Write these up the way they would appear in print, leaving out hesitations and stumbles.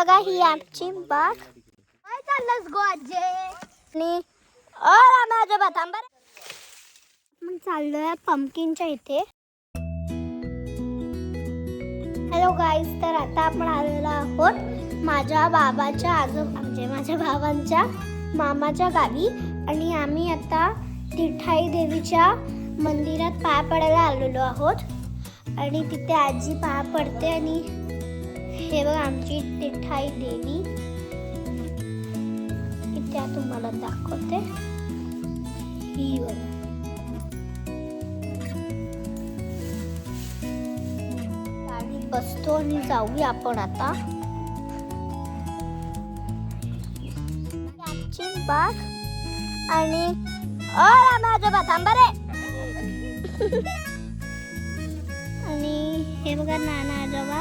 बघा ही आमची बाग. काय चाललंस गो आजे? आणि रामाजोबा थांबा रे. आपण चाललोय पंपकिनच्या इथे. हॅलो गाईज, तर आता आपण आलेलो आहोत माझ्या बाबाच्या म्हणजे माझ्या भावांच्या मामाच्या गावी. आणि आम्ही आता तिठाई देवीच्या मंदिरात पाया पडायला आलेलो आहोत. आणि तिथे आजी पाया पडते. आणि हे बघा आमची तिठाई देवी इथे तुम्हाला दाखवते. ही बघा गाडी बसतो आणि जाऊया आपण आता. आमची बाग. आणि रामाजोबा थांबा रे. आणि हे बघा नाना आजोबा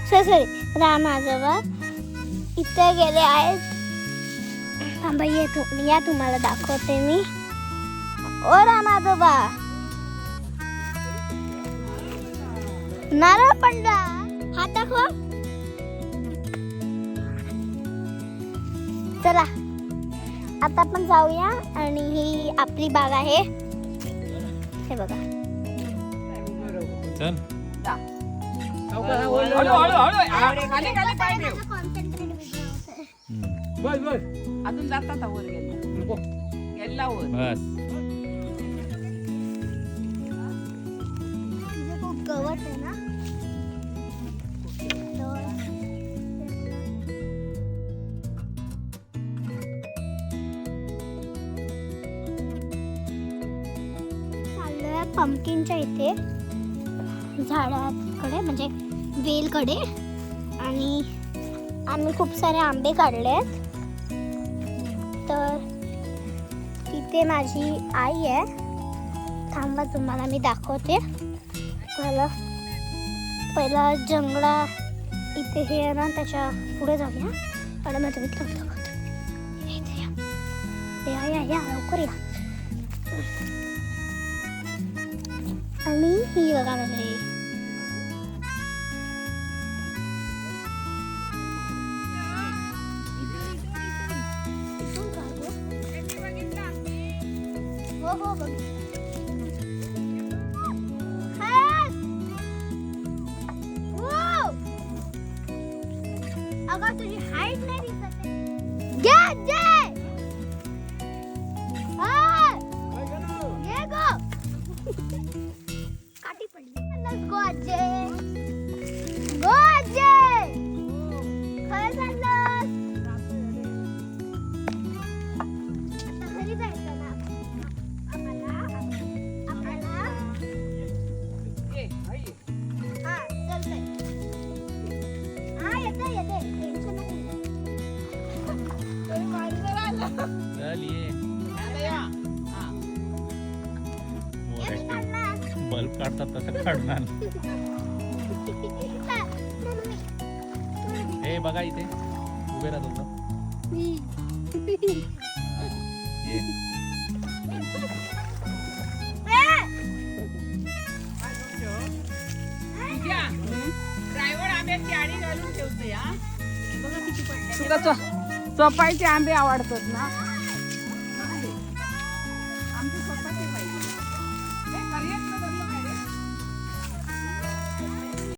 सॉरी राम आजोबा इथे गेले आहेत. थांबा या तुम्हाला दाखवते मी. ओ राम आजोबा नारळ पंडा हात दाखवा. चला आता आपण जाऊया. आणि ही आपली बाग आहे. हे बघा चल अजून जातात वर गेला वर. बस खूप गवत आहे ना. चाललोय पंपकिनच्या इथे झाडाकडे म्हणजे वेलकडे. आणि आम्ही खूप सारे आंबे काढले आहेत. तर तिथे माझी आई आहे. थांबा तुम्हाला मी दाखवते. पहिला जंगला इथे हे आहे ना, त्याच्या पुढे जाऊया. आणि मग तुम्ही दाखवते. या लवकर या. आणि ही बघा म्हणजे हो बघ. अगं तुझी हाईट नाही दिसत आहे. काठी पडली. गो आजे खरं चाललं. आता घरी जायचं ना आम्हाला. हा चलतंय. हा येते टेन्शन नाही. बल्ब काढतात तसं काढणार. हे बघा इथे उभे राहतो. ड्रायव्हर आंब्याची आडी घालून ठेवते. तुला चोपायचे आंबे आवडतात ना.